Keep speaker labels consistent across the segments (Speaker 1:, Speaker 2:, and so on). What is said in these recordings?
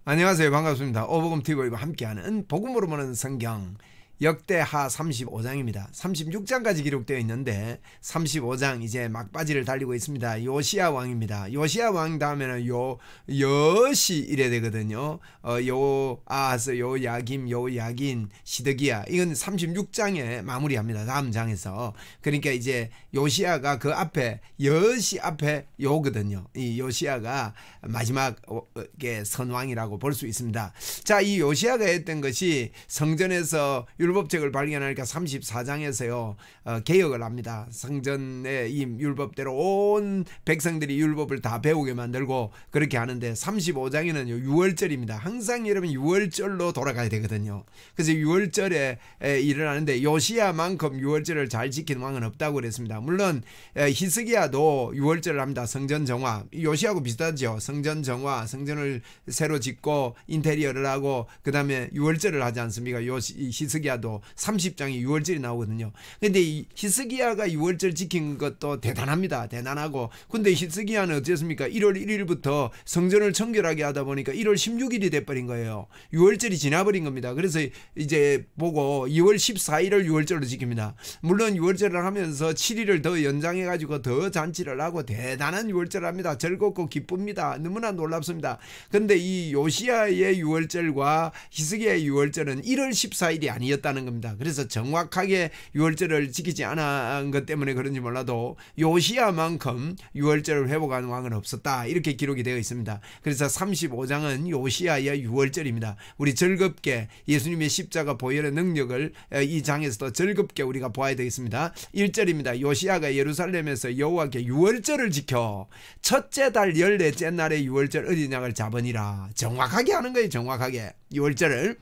Speaker 1: 안녕하세요. 반갑습니다. 오복음TV와 함께하는 복음으로 보는 성경 역대하 35장입니다. 36장까지 기록되어 있는데 35장 이제 막바지를 달리고 있습니다. 요시야 왕입니다. 요시야 왕 다음에는 여시 이래 되거든요. 요아스, 요야김, 요야긴, 시드기야. 이건 36장에 마무리합니다. 다음 장에서. 그러니까 이제 요시야가 그 앞에 여시 앞에 요거든요. 이 요시야가 마지막 선왕이라고 볼 수 있습니다. 자, 이 요시야가 했던 것이 성전에서 율법책을 발견하니까 34장에서요 개혁을 합니다. 성전의 이 율법대로 온 백성들이 율법을 다 배우게 만들고 그렇게 하는데 35장에는 유월절입니다. 항상 여러분 유월절로 돌아가야 되거든요. 그래서 유월절에 일어나는데 요시야만큼 유월절을 잘 지키는 왕은 없다고 그랬습니다. 물론 히스기야도 유월절을 합니다. 성전 정화, 요시야하고 비슷하죠. 성전 정화, 성전을 새로 짓고 인테리어를 하고 그 다음에 유월절을 하지 않습니까? 히스기야도 30장이 유월절이 나오거든요. 근데 이 히스기야가 유월절 지킨 것도 대단합니다. 대단하고. 근데 히스기야는 어땠습니까? 1월 1일부터 성전을 청결하게 하다 보니까 1월 16일이 돼버린 거예요. 유월절이 지나버린 겁니다. 그래서 이제 보고 2월 14일을 유월절로 지킵니다. 물론 유월절을 하면서 7일을 더 연장해가지고 더 잔치를 하고 대단한 유월절을 합니다. 즐겁고 기쁩니다. 너무나 놀랍습니다. 근데 이 요시야의 유월절과 히스기야의 유월절은 1월 14일이 아니었다는 겁니다. 그래서 정확하게 유월절을 지키지 않은 것 때문에 그런지 몰라도 요시야만큼 유월절을 회복한 왕은 없었다. 이렇게 기록이 되어 있습니다. 그래서 35장은 요시야의 유월절입니다. 우리 즐겁게 예수님의 십자가 보혈의 능력을 이 장에서도 즐겁게 우리가 보아야 되겠습니다. 1절입니다. 요시야가 예루살렘에서 여호와께 유월절을 지켜 첫째 달 14째 날에 유월절 어린 양을 잡으니라. 정확하게 하는 거예요. 정확하게 유월절을.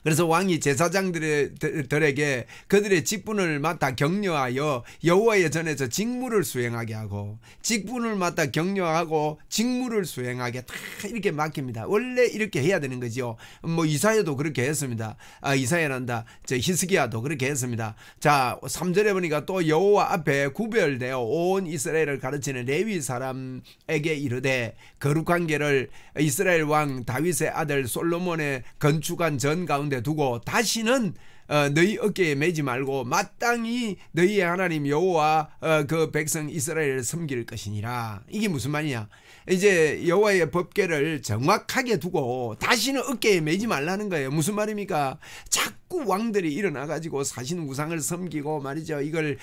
Speaker 1: 그래서 왕이 제사장들에게 그들의 직분을 맡아 격려하여 여호와의 전에서 직무를 수행하게 하고 직분을 맡아 격려하고 직무를 수행하게 다 이렇게 맡깁니다. 원래 이렇게 해야 되는 거죠. 뭐 이사야도 그렇게 했습니다. 이사야란다. 히스기야도 그렇게 했습니다. 자, 3절에 보니까 또 여호와 앞에 구별되어 온 이스라엘을 가르치는 레위 사람에게 이르되 거룩한 궤를 이스라엘 왕 다윗의 아들 솔로몬의 건축한 전 가운데 두고 다시는 너희 어깨에 매지 말고 마땅히 너희의 하나님 여호와 그 백성 이스라엘을 섬길 것이니라. 이게 무슨 말이냐? 이제 여호와의 법궤를 정확하게 두고 다시는 어깨에 매지 말라는 거예요. 무슨 말입니까? 자꾸 왕들이 일어나 가지고 사신 우상을 섬기고 말이죠. 이걸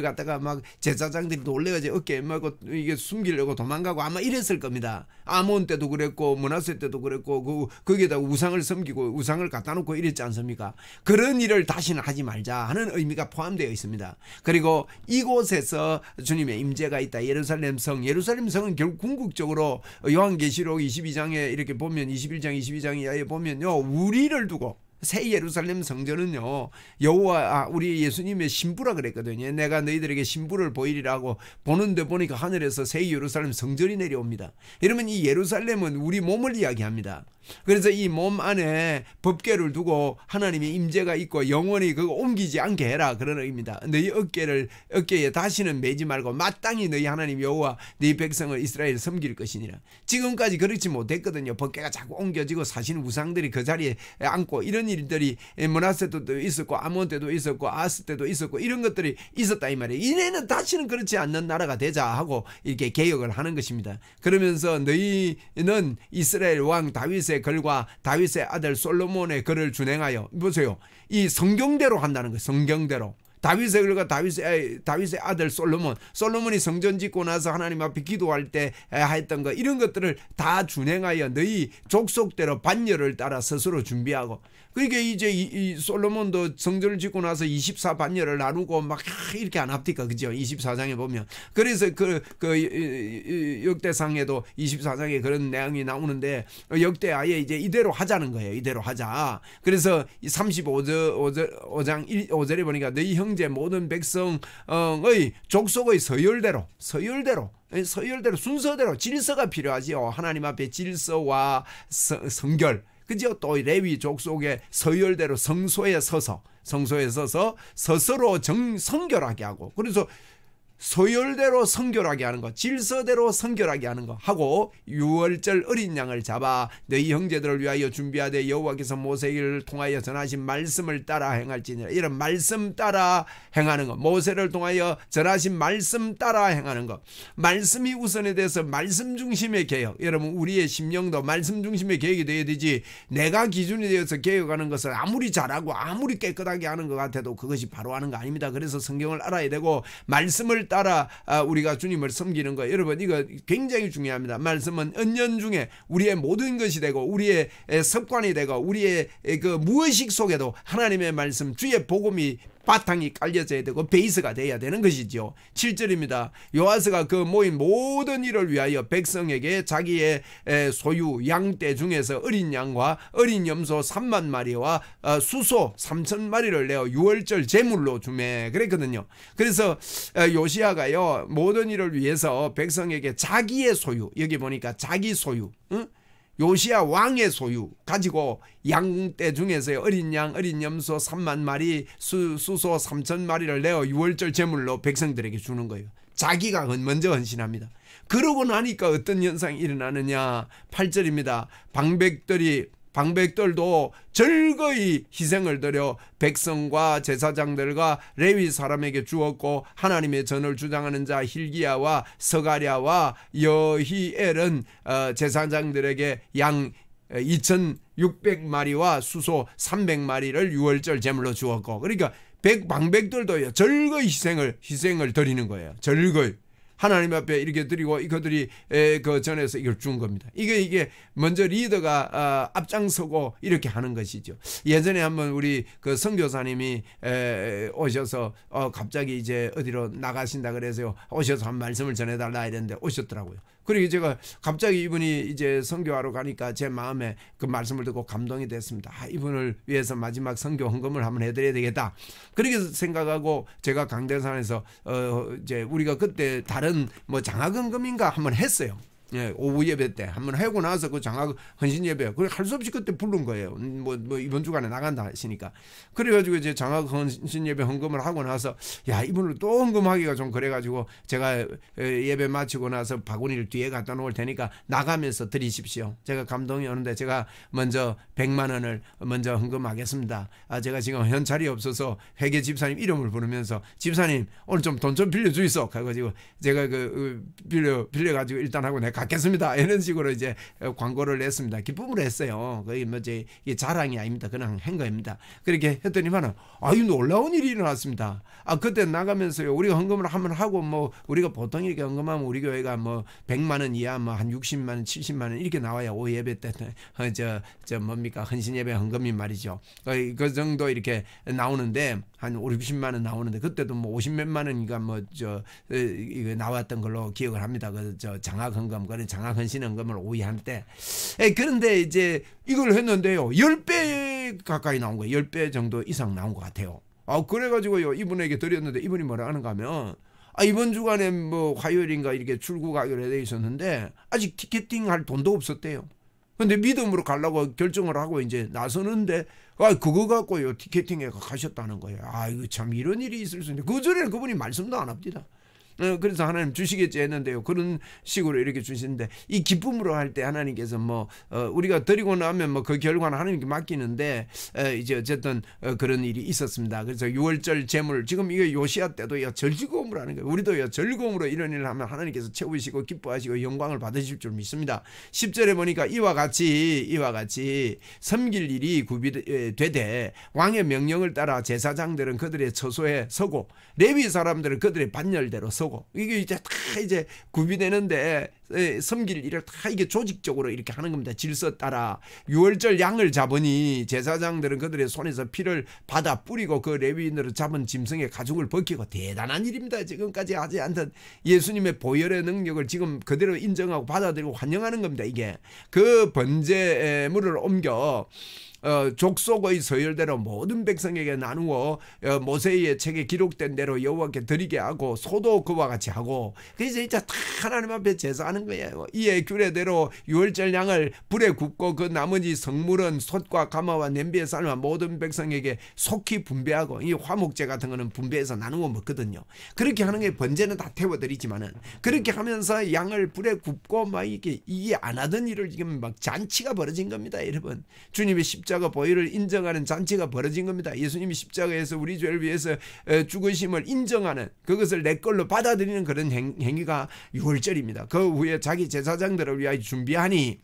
Speaker 1: 갖다가 막 제사장들이 놀래가지고 어깨에 메고 이게 숨기려고 도망가고 아마 이랬을 겁니다. 아몬 때도 그랬고 므낫세 때도 그랬고 거기에다 우상을 섬기고 우상을 갖다 놓고 이랬지 않습니까? 그런 일을 다시는 하지 말자 하는 의미가 포함되어 있습니다. 그리고 이곳에서 주님의 임재가 있다. 예루살렘 성은 결국 궁극적으로 요한계시록 22장에 이렇게 보면 21장 22장에 보면요 우리를 두고 새 예루살렘 성전은요 여호와 우리 예수님의 신부라 그랬거든요. 내가 너희들에게 신부를 보이리라고 보는데 보니까 하늘에서 새 예루살렘 성전이 내려옵니다. 여러분 이 예루살렘은 우리 몸을 이야기합니다. 그래서 이 몸 안에 법궤를 두고 하나님의 임재가 있고 영원히 그거 옮기지 않게 해라 그런 의미입니다. 너희 어깨에 다시는 매지 말고 마땅히 너희 하나님 여호와 너희 백성을 이스라엘 섬길 것이니라. 지금까지 그렇지 못했거든요. 법궤가 자꾸 옮겨지고 사신 우상들이 그 자리에 앉고 이런 일들이 므낫세 때도 있었고 아몬 때도 있었고 아스 때도 있었고 이런 것들이 있었다 이 말이에요. 이제는 다시는 그렇지 않는 나라가 되자 하고 이렇게 개혁을 하는 것입니다. 그러면서 너희는 이스라엘 왕 다윗의 글과 다윗의 아들 솔로몬의 글을 준행하여 보세요. 이 성경대로 한다는 거예요. 성경대로. 다윗의 글과 다윗의 아들 솔로몬이 성전 짓고 나서 하나님 앞에 기도할 때 했던 거 이런 것들을 다 준행하여 너희 족속대로 반열을 따라 스스로 준비하고 그러니까 이제 이 솔로몬도 성전을 짓고 나서 24반열을 나누고 막 이렇게 안 합니까? 그죠? 24장에 보면. 그래서 그 역대상에도 24장에 그런 내용이 나오는데 역대 아예 이제 이대로 하자는 거예요. 이대로 하자. 그래서 35장 5절에 보니까 너희 형제 모든 백성의 족속의 서열대로 순서대로 질서가 필요하지요. 하나님 앞에 질서와 성결. 그죠? 또 레위 족속의 서열대로 성소에 서서 스스로 성결하게 하고 그래서 서열대로 성결하게 하는 거, 질서대로 성결하게 하는 거 하고, 유월절 어린 양을 잡아 너희 형제들을 위하여 준비하되 여호와께서 모세를 통하여 전하신 말씀을 따라 행할지니라. 이런 말씀 따라 행하는 거, 모세를 통하여 전하신 말씀 따라 행하는 거, 말씀이 우선에 대해서 말씀 중심의 개혁. 여러분, 우리의 심령도 말씀 중심의 개혁이 되어야 되지, 내가 기준이 되어서 개혁하는 것을 아무리 잘하고 아무리 깨끗하게 하는 것 같아도 그것이 바로 하는 거 아닙니다. 그래서 성경을 알아야 되고, 말씀을 따라 우리가 주님을 섬기는 거, 여러분 이거 굉장히 중요합니다. 말씀은 은연중에 우리의 모든 것이 되고, 우리의 습관이 되고, 우리의 그 무의식 속에도 하나님의 말씀, 주의 복음이 바탕이 깔려져야 되고 베이스가 돼야 되는 것이죠. 7절입니다. 요아스가 그 모인 모든 일을 위하여 백성에게 자기의 소유 양떼 중에서 어린 양과 어린 염소 3만 마리와 수소 3천 마리를 내어 유월절 제물로 주매 그랬거든요. 그래서 요시야가요, 모든 일을 위해서 백성에게 자기의 소유, 여기 보니까 자기 소유, 요시야 왕의 소유 가지고 양떼 중에서 어린 양, 어린 염소 3만 마리, 수소 3천 마리를 내어 유월절 제물로 백성들에게 주는 거예요. 자기가 먼저 헌신합니다. 그러고 나니까 어떤 현상이 일어나느냐. 8절입니다. 방백들도 즐거이 희생을 드려 백성과 제사장들과 레위 사람에게 주었고, 하나님의 전을 주장하는 자 hil기야와 스가랴와 여히엘은 제사장들에게 양 2,600마리와 수소 300마리를 유월절 제물로 주었고, 그러니까 방백들도 즐거이 희생을 드리는 거예요. 즐거이 하나님 앞에 이렇게 드리고, 이것들이 그 전에서 이걸 준 겁니다. 이게 먼저 리더가 앞장서고 이렇게 하는 것이죠. 예전에 한번 우리 그 선교사님이 오셔서 갑자기 이제 어디로 나가신다 그래서요, 오셔서 한 말씀을 전해달라 이랬는데 오셨더라고요. 그리고 제가 갑자기 이분이 이제 선교하러 가니까 제 마음에 그 말씀을 듣고 감동이 됐습니다. 이분을 위해서 마지막 선교 헌금을 한번 해드려야 되겠다. 그렇게 생각하고 제가 강대산에서 이제 우리가 그때 다른 뭐 장학헌금인가 한번 했어요. 예, 오후 예배 때 한번 하고 나서 그 장학 헌신 예배, 그래 할 수 없이 그때 부른 거예요. 뭐 이번 주간에 나간다 하시니까. 그래가지고 이제 장학 헌신 예배 헌금을 하고 나서, 야, 이분을 또 헌금하기가 좀 그래가지고 제가 예배 마치고 나서 바구니를 뒤에 갖다 놓을 테니까 나가면서 드리십시오. 제가 감동이 오는데 제가 먼저 100만 원을 먼저 헌금하겠습니다. 제가 지금 현찰이 없어서 회계 집사님 이름을 부르면서, 집사님 오늘 좀 돈 좀 빌려주이소. 그래가지고 제가 빌려가지고 일단 하고 내가 갖겠습니다. 이런 식으로 이제 광고를 냈습니다. 기쁨으로 했어요. 거의 뭐 이게 자랑이 아닙니다. 그냥 한 거입니다. 그렇게 했더니만은 아유, 놀라운 일이 일어났습니다. 그때 나가면서요, 우리가 헌금을 한번 하고, 뭐 우리가 보통 이렇게 헌금하면 우리 교회가 뭐 100만 원 이하 뭐 한 60만 원, 70만 원 이렇게 나와요. 오후 예배 때 저 뭡니까 헌신 예배 헌금이 말이죠. 그 정도 이렇게 나오는데 한 5, 60만 원 나오는데, 그때도 뭐 50몇만 원인가 뭐 이거 나왔던 걸로 기억을 합니다. 저 장학 헌금, 그런 장학 헌신 헌금을 오후에 할 때. 그런데 이제 이걸 했는데요, 10배 가까이 나온 거예요. 10배 정도 이상 나온 것 같아요. 그래가지고요, 이분에게 드렸는데 이분이 뭐라 하는가 하면, 이번 주간에 뭐 화요일인가 이렇게 출국하기로 되어 있었는데 아직 티켓팅 할 돈도 없었대요. 근데 믿음으로 가려고 결정을 하고 이제 나서는데, 그거 갖고요 티켓팅에 가셨다는 거예요. 이거 참 이런 일이 있을 수 있는데, 그 전에는 그분이 말씀도 안 합니다. 그래서 하나님 주시겠지 했는데요, 그런 식으로 이렇게 주시는데, 이 기쁨으로 할 때 하나님께서 뭐 우리가 드리고 나면 뭐 그 결과는 하나님께 맡기는데, 이제 어쨌든 그런 일이 있었습니다. 그래서 유월절 제물, 지금 이거 요시야 때도요 즐거움으로 하는 거예요. 우리도요 즐거움으로 이런 일을 하면 하나님께서 채우시고 기뻐하시고 영광을 받으실 줄 믿습니다. 10절에 보니까 이와 같이 섬길 일이 구비되되 왕의 명령을 따라 제사장들은 그들의 처소에 서고 레위 사람들은 그들의 반열대로 서고, 이게 이제 다 이제 구비되는데, 섬길 일을 다 이게 조직적으로 이렇게 하는 겁니다. 질서 따라. 유월절 양을 잡으니 제사장들은 그들의 손에서 피를 받아 뿌리고 그 레위인들은 잡은 짐승의 가죽을 벗기고, 대단한 일입니다. 지금까지 하지 않던 예수님의 보혈의 능력을 지금 그대로 인정하고 받아들이고 환영하는 겁니다. 이게 그 번제물을 옮겨 족속의 서열대로 모든 백성에게 나누어 모세의 책에 기록된 대로 여호와께 드리게 하고 소도 그와 같이 하고 그래서 진짜 다 하나님 앞에 제사하는 거예요. 이에 규례대로 유월절 양을 불에 굽고 그 나머지 성물은 솥과 가마와 냄비에 삶아 모든 백성에게 속히 분배하고 이 화목제 같은 거는 분배해서 나누어 먹거든요. 그렇게 하는 게 번제는 다 태워드리지만은 그렇게 하면서 양을 불에 굽고 막 이게 안 하던 일을 지금 막 잔치가 벌어진 겁니다, 여러분. 주님의 십자가 보혈을 인정하는 잔치가 벌어진 겁니다. 예수님이 십자가에서 우리 죄를 위해서 죽으심을 인정하는 그것을 내 걸로 받아들이는 그런 행위가 유월절입니다. 그 후에 자기 제사장들을 위하여 준비하니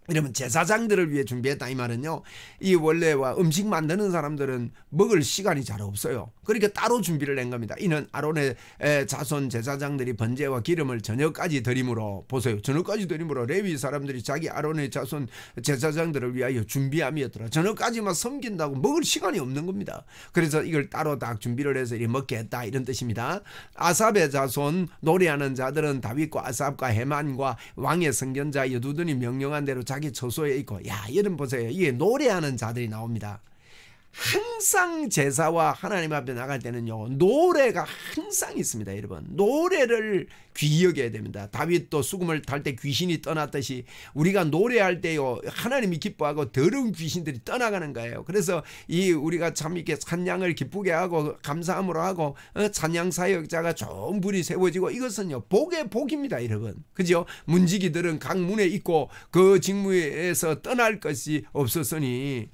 Speaker 1: 이러면 제사장들을 위해 준비했다 이 말은요, 이 원래와 음식 만드는 사람들은 먹을 시간이 잘 없어요. 그러니까 따로 준비를 낸 겁니다. 이는 아론의 자손 제사장들이 번제와 기름을 저녁까지 드림으로, 보세요, 저녁까지 드림으로 레위 사람들이 자기 아론의 자손 제사장들을 위하여 준비함이었더라. 저녁까지만 섬긴다고 먹을 시간이 없는 겁니다. 그래서 이걸 따로 딱 준비를 해서 이렇게 먹게 했다 이런 뜻입니다. 아삽의 자손 노래하는 자들은 다윗과 아삽과 헤만과 왕의 선견자 여두둔이 명령한 대로 자기 처소에 있고, 야, 여러분 보세요. 이게 노래하는 자들이 나옵니다. 항상 제사와 하나님 앞에 나갈 때는요, 노래가 항상 있습니다, 여러분. 노래를 귀히 여겨야 됩니다. 다윗도 수금을 탈 때 귀신이 떠났듯이 우리가 노래할 때요, 하나님이 기뻐하고 더러운 귀신들이 떠나가는 거예요. 그래서 우리가 참 이렇게 찬양을 기쁘게 하고 감사함으로 하고 찬양 사역자가 좋은 분이 세워지고, 이것은요 복의 복입니다, 여러분. 그죠? 문지기들은 각 문에 있고 그 직무에서 떠날 것이 없었으니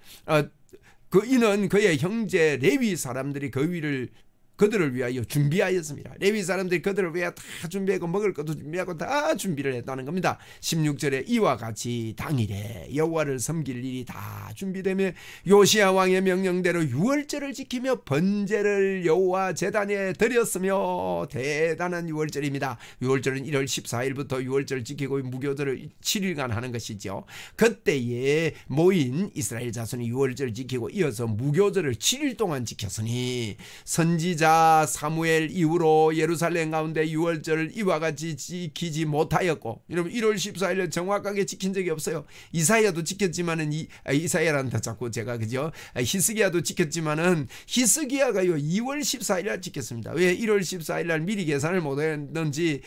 Speaker 1: 이는 그의 형제 레위 사람들이 그들을 위하여 준비하였습니다. 레위 사람들이 그들을 위하여 다 준비하고 먹을 것도 준비하고 다 준비를 했다는 겁니다. 16절에 이와 같이 당일에 여호와를 섬길 일이 다 준비되며 요시야 왕의 명령대로 유월절을 지키며 번제를 여호와 제단에 드렸으며, 대단한 유월절입니다. 유월절은 1월 14일부터 유월절을 지키고 무교절을 7일간 하는 것이죠. 그때에 모인 이스라엘 자손이 유월절을 지키고 이어서 무교절을 7일 동안 지켰으니 선지자 사무엘 이후로 예루살렘 가운데 유월절을 이와 같이 지키지 못하였고, 여러분 1월 14일을 정확하게 지킨 적이 없어요. 이사야도 지켰지만은 이사야란다 자꾸 제가, 그죠? 히스기야도 지켰지만은 히스기야가요 2월 14일날 지켰습니다. 왜 1월 14일날 미리 계산을 못했는지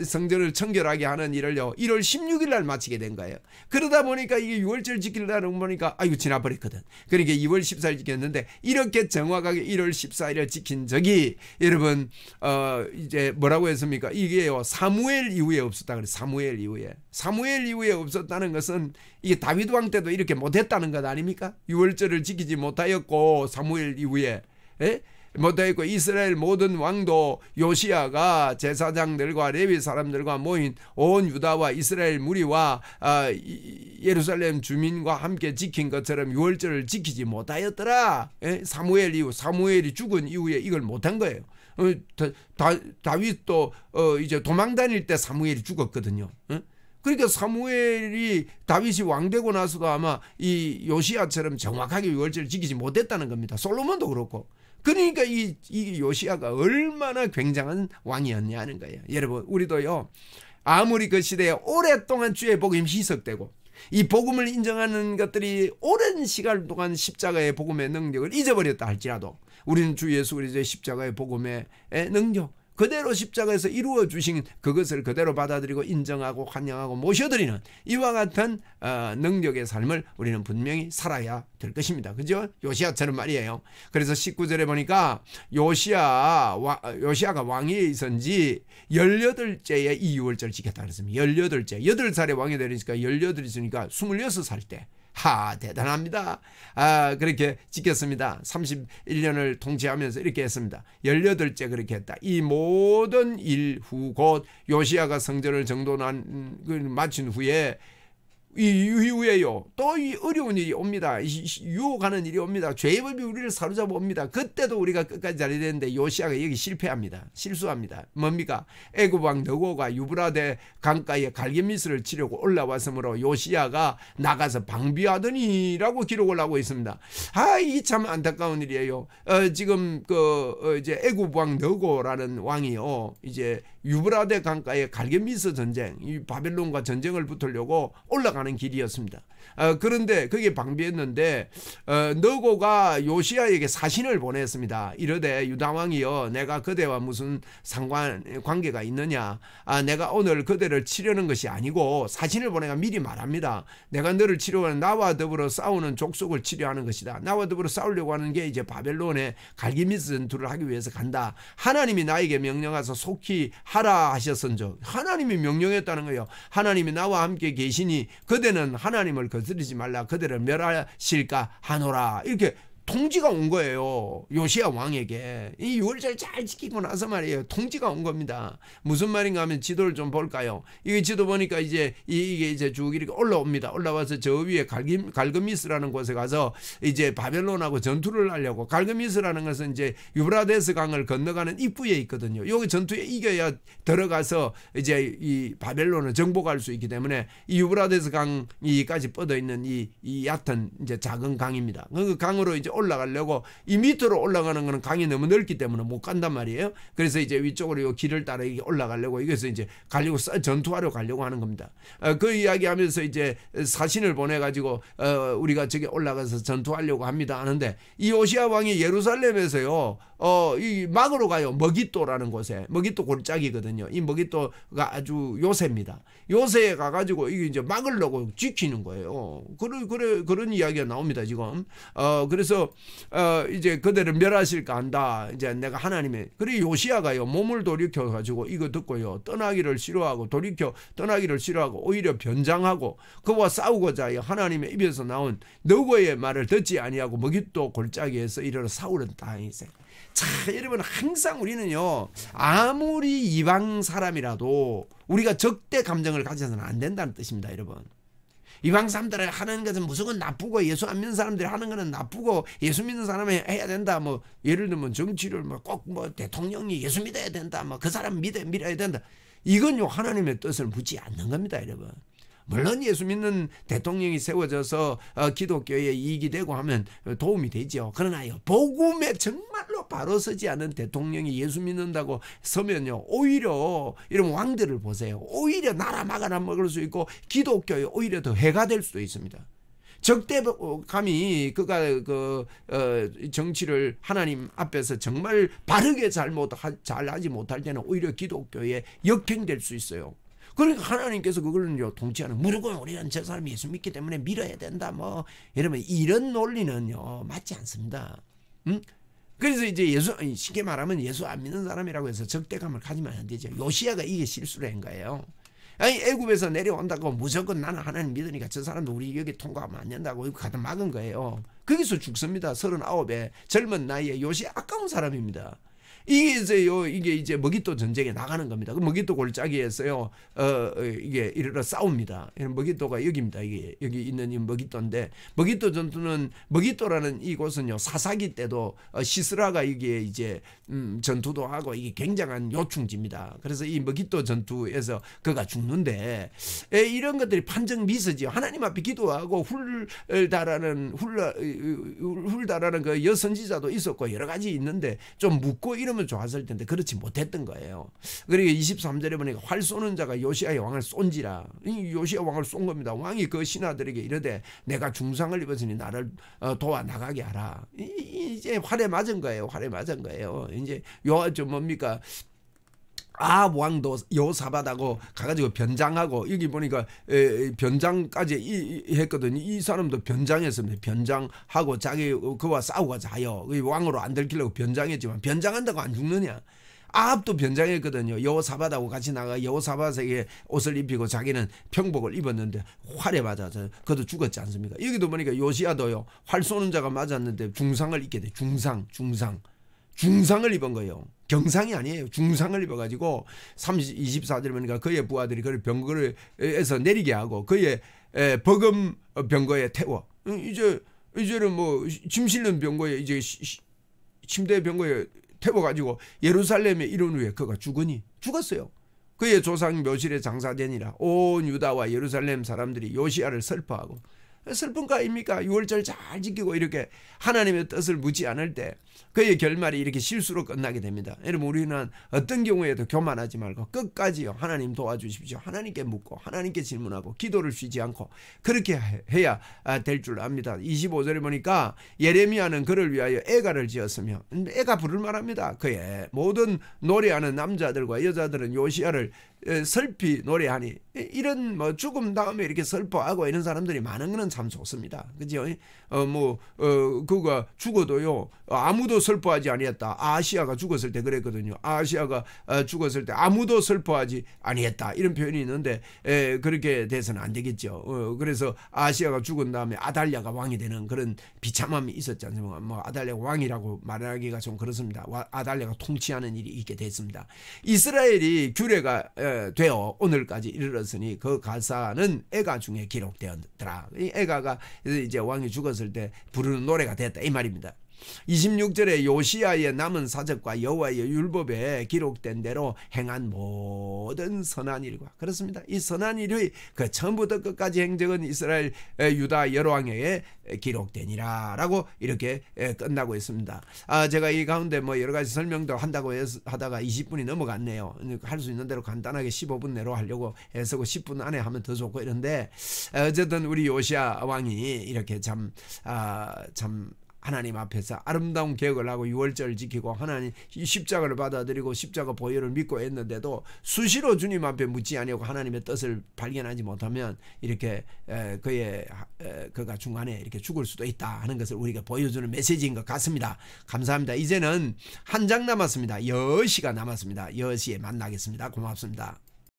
Speaker 1: 성전을 청결하게 하는 일을요 1월 16일날 마치게 된 거예요. 그러다 보니까 이게 유월절 지키려고 보니까 아이고 지나버렸거든. 그러니까 2월 14일 지켰는데, 이렇게 정확하게 1월 14일을 지킨 적이 여러분 이제 뭐라고 했습니까? 이게요 사무엘 이후에 없었다 그래. 사무엘 이후에 없었다는 것은 이게 다윗 왕 때도 이렇게 못했다는 것 아닙니까? 유월절을 지키지 못하였고 사무엘 이후에 못하였고, 이스라엘 모든 왕도 요시야가 제사장들과 레위 사람들과 모인 온 유다와 이스라엘 무리와 예루살렘 주민과 함께 지킨 것처럼 유월절을 지키지 못하였더라. 사무엘 이후, 사무엘이 죽은 이후에 이걸 못한 거예요. 다윗도 이제 도망 다닐 때 사무엘이 죽었거든요. 그러니까 사무엘이 다윗이 왕되고 나서도 아마 이 요시야처럼 정확하게 유월절을 지키지 못했다는 겁니다. 솔로몬도 그렇고. 그러니까 이 요시야가 얼마나 굉장한 왕이었냐 하는 거예요. 여러분, 우리도요 아무리 그 시대에 오랫동안 주의 복음이 희석되고 이 복음을 인정하는 것들이 오랜 시간 동안 십자가의 복음의 능력을 잊어버렸다 할지라도, 우리는 주 예수 그리스도의 십자가의 복음의 능력, 그대로 십자가에서 이루어 주신 그것을 그대로 받아들이고 인정하고 환영하고 모셔드리는 이와 같은 능력의 삶을 우리는 분명히 살아야 될 것입니다. 그죠? 요시야처럼 말이에요. 그래서 19절에 보니까 요시야가 왕위에 있었는지 18째에 이 유월절 지켰다 그랬습니다. 18째, 8살에 왕이 되니까 18이 있으니까 26살 때. 대단합니다. 그렇게 지켰습니다. 31년을 통치하면서 이렇게 했습니다. 18째 그렇게 했다. 이 모든 일 후 곧 요시야가 성전을 마친 후에 이 이후에요 또 이 어려운 일이 옵니다. 유혹하는 일이 옵니다. 죄의 법이 우리를 사로잡아 옵니다. 그때도 우리가 끝까지 잘해야 되는데 요시야가 여기 실패합니다. 실수합니다. 뭡니까? 애굽 왕 느고가 유브라데 강가에 갈개미스를 치려고 올라왔으므로 요시야가 나가서 방비하더니라고 기록을 하고 있습니다. 이 참 안타까운 일이에요. 지금 이제 애굽 왕 느고라는 왕이요 이제 유브라데 강가의 갈게미스 전쟁, 이 바벨론과 전쟁을 붙으려고 올라가는 길이었습니다. 그런데 거기에 방비했는데 너고가 요시야에게 사신을 보냈습니다. 이르되 유다 왕이여, 내가 그대와 무슨 관계가 있느냐? 내가 오늘 그대를 치려는 것이 아니고, 사신을 보내가 미리 말합니다. 내가 너를 치려고 나와 더불어 싸우는 족속을 치려하는 것이다. 나와 더불어 싸우려고 하는 게 이제 바벨론의 갈기미스 전투를 하기 위해서 간다. 하나님이 나에게 명령하서 속히 하라 하셨은즉, 하나님이 명령했다는 거예요. 하나님이 나와 함께 계시니 그대는 하나님을 거스르지 말라. 그대를 멸하실까 하노라. 이렇게 통지가 온 거예요. 요시야 왕에게. 이 6월절 잘 지키고 나서 말이에요. 통지가 온 겁니다. 무슨 말인가 하면 지도를 좀 볼까요? 이게 지도 보니까 이게 이제 쭉 이렇게 올라옵니다. 올라와서 저 위에 갈그미스라는 곳에 가서 이제 바벨론하고 전투를 하려고. 갈그미스라는 것은 이제 유브라데스 강을 건너가는 입구에 있거든요. 여기 전투에 이겨야 들어가서 이제 이 바벨론을 정복할 수 있기 때문에 이 유브라데스 강이까지 뻗어 있는 이 얕은 이제 작은 강입니다. 그 강으로 이제 올라가려고, 이 밑으로 올라가는 거는 강이 너무 넓기 때문에 못 간단 말이에요. 그래서 이제 위쪽으로 요 길을 따라 올라가려고, 이것을 이제 가려고 전투하러 가려고 하는 겁니다. 그 이야기하면서 이제 사신을 보내가지고 우리가 저기 올라가서 전투하려고 합니다 하는데, 이 요시야 왕이 예루살렘에서요 이 막으로 가요. 머깃도라는 곳에. 머깃도 골짜기거든요. 이 머깃도가 아주 요새입니다. 요새에 가가지고 이게 이제 막으려고 지키는 거예요. 그런 이야기가 나옵니다 지금. 그래서 이제 그대를 멸하실까 한다. 이제 내가 하나님의, 그래 요시야가요 몸을 돌이켜 가지고 이거 듣고요 떠나기를 싫어하고, 떠나기를 싫어하고 오히려 변장하고 그와 싸우고자 하나님의 입에서 나온 너고의 말을 듣지 아니하고 머깃도 골짜기에서 이르러 사울은 당했어요. 자, 여러분, 항상 우리는요 아무리 이방 사람이라도 우리가 적대 감정을 가져서는 안 된다는 뜻입니다. 여러분, 이방 사람들이 하는 것은 무조건 나쁘고, 예수 안 믿는 사람들이 하는 것은 나쁘고, 예수 믿는 사람이 해야 된다. 뭐 예를 들면 정치를 꼭 대통령이 예수 믿어야 된다. 그 사람 믿어야 된다. 이건요 하나님의 뜻을 묻지 않는 겁니다, 여러분. 물론 예수 믿는 대통령이 세워져서 기독교에 이익이 되고 하면 도움이 되죠. 그러나요, 복음에 정말로 바로 서지 않은 대통령이 예수 믿는다고 서면요 오히려 이런 왕들을 보세요. 오히려 나라 막아나 먹을 수 있고 기독교에 오히려 더 해가 될 수도 있습니다. 적대감이 그가 정치를 하나님 앞에서 정말 바르게 잘 하지 못할 때는 오히려 기독교에 역행될 수 있어요. 그러니까 하나님께서 그걸요 통치하는, 무조건 우리는 저 사람이 예수 믿기 때문에 밀어야 된다 여러분, 이런 논리는요 맞지 않습니다. 그래서 이제 쉽게 말하면 예수 안 믿는 사람이라고 해서 적대감을 가지면 안 되죠. 요시야가 이게 실수를 한 거예요. 아니, 애굽에서 내려온다고 무조건 나는 하나님 믿으니까 저 사람도 우리 여기 통과하면 안 된다고 이거 갖다 막은 거예요. 거기서 죽습니다. 39에 젊은 나이에. 요시야 아까운 사람입니다. 이게 이제 머깃도 전쟁에 나가는 겁니다. 그 머깃도 골짜기에서요, 이게 이르러 싸웁니다. 머깃도가 여기입니다. 이게 여기 있는 이 머깃도인데, 머깃도 전투는, 머깃도라는 이곳은요 사사기 때도 시스라가 여기에 이제 전투도 하고 이게 굉장한 요충지입니다. 그래서 이 머깃도 전투에서 그가 죽는데, 이런 것들이 판정 미스지요. 하나님 앞에 기도하고 훌다라는 그 여선지자도 있었고 여러 가지 있는데 좀 묻고 이러면 좋았을 텐데 그렇지 못했던 거예요. 그러니까 23절에 보니까 활 쏘는 자가 요시야의 왕을 쏜지라. 이 요시야 왕을 쏜 겁니다. 왕이 그 신하들에게 이르되 내가 중상을 입었으니 나를 도와 나가게 하라. 이제 활에 맞은 거예요. 활에 맞은 거예요. 이제 뭡니까? 왕도 여호사밧하고 가가지고 변장하고, 여기 보니까 변장까지 했거든요. 이 사람도 변장했습니다. 변장하고 그와 싸우고자 하여 왕으로 안 들키려고 변장했지만, 변장한다고 안 죽느냐? 아합도 변장했거든요. 여호사밧하고 같이 나가 여호사밧에게 옷을 입히고 자기는 평복을 입었는데 활에 맞아서 그도 죽었지 않습니까? 여기도 보니까 요시야도요 활 쏘는 자가 맞았는데 중상을 입게 돼. 중상을 입은 거예요. 경상이 아니에요. 중상을 입어가지고 24절 보니까 그의 부하들이 그를 병거에서 내리게 하고 그의 버금 병거에 태워. 이제는 짐 실는 병거에 이제 침대 병거에 태워가지고 예루살렘에 이른 후에 그가 죽었어요. 그의 조상 묘실에 장사되니라 온 유다와 예루살렘 사람들이 요시야를 슬퍼하고. 슬픈 거 아닙니까? 유월절 잘 지키고 이렇게 하나님의 뜻을 묻지 않을 때 그의 결말이 이렇게 실수로 끝나게 됩니다. 여러분, 우리는 어떤 경우에도 교만하지 말고 끝까지요, 하나님 도와주십시오, 하나님께 묻고 하나님께 질문하고 기도를 쉬지 않고 그렇게 해야 될 줄 압니다. 25절에 보니까 예레미야는 그를 위하여 애가를 지었으며, 애가 부를 만합니다. 그의 모든 노래하는 남자들과 여자들은 요시야를 슬피 노래하니, 이런 뭐 죽음 다음에 이렇게 슬퍼하고 이런 사람들이 많은 거는 참 좋습니다. 그죠? 그가 죽어도요, 아무도 슬퍼하지 아니했다. 아시아가 죽었을 때 그랬거든요. 아시아가 죽었을 때 아무도 슬퍼하지 아니했다, 이런 표현이 있는데, 그렇게 돼서는 안 되겠죠. 그래서 아시아가 죽은 다음에 아달랴가 왕이 되는 그런 비참함이 있었지 않습니까? 뭐 아달랴가 왕이라고 말하기가 좀 그렇습니다. 아달랴가 통치하는 일이 있게 됐습니다. 이스라엘이 규례가 되어 오늘까지 이르렀으니 그 가사는 애가 중에 기록되었더라. 이 애가가 이제 왕이 죽었을 때 부르는 노래가 됐다, 이 말입니다. 26절에 요시야의 남은 사적과 여호와의 율법에 기록된 대로 행한 모든 선한 일과, 그렇습니다, 이 선한 일의 그 처음부터 끝까지 행적은 이스라엘 유다 여러 왕에게 기록되니라 라고 이렇게 끝나고 있습니다. 제가 이 가운데 뭐 여러 가지 설명도 한다고 하다가 20분이 넘어갔네요. 할 수 있는 대로 간단하게 15분 내로 하려고 해서 10분 안에 하면 더 좋고 이런데, 어쨌든 우리 요시야 왕이 이렇게 참 하나님 앞에서 아름다운 계획을 하고 유월절을 지키고 하나님 십자가를 받아들이고 십자가 보혈을 믿고 했는데도 수시로 주님 앞에 묻지 아니하고 하나님의 뜻을 발견하지 못하면 이렇게 그가 중간에 이렇게 죽을 수도 있다 하는 것을 우리가 보여주는 메시지인 것 같습니다. 감사합니다. 이제는 한 장 남았습니다. 여시가 남았습니다. 여시에 만나겠습니다. 고맙습니다.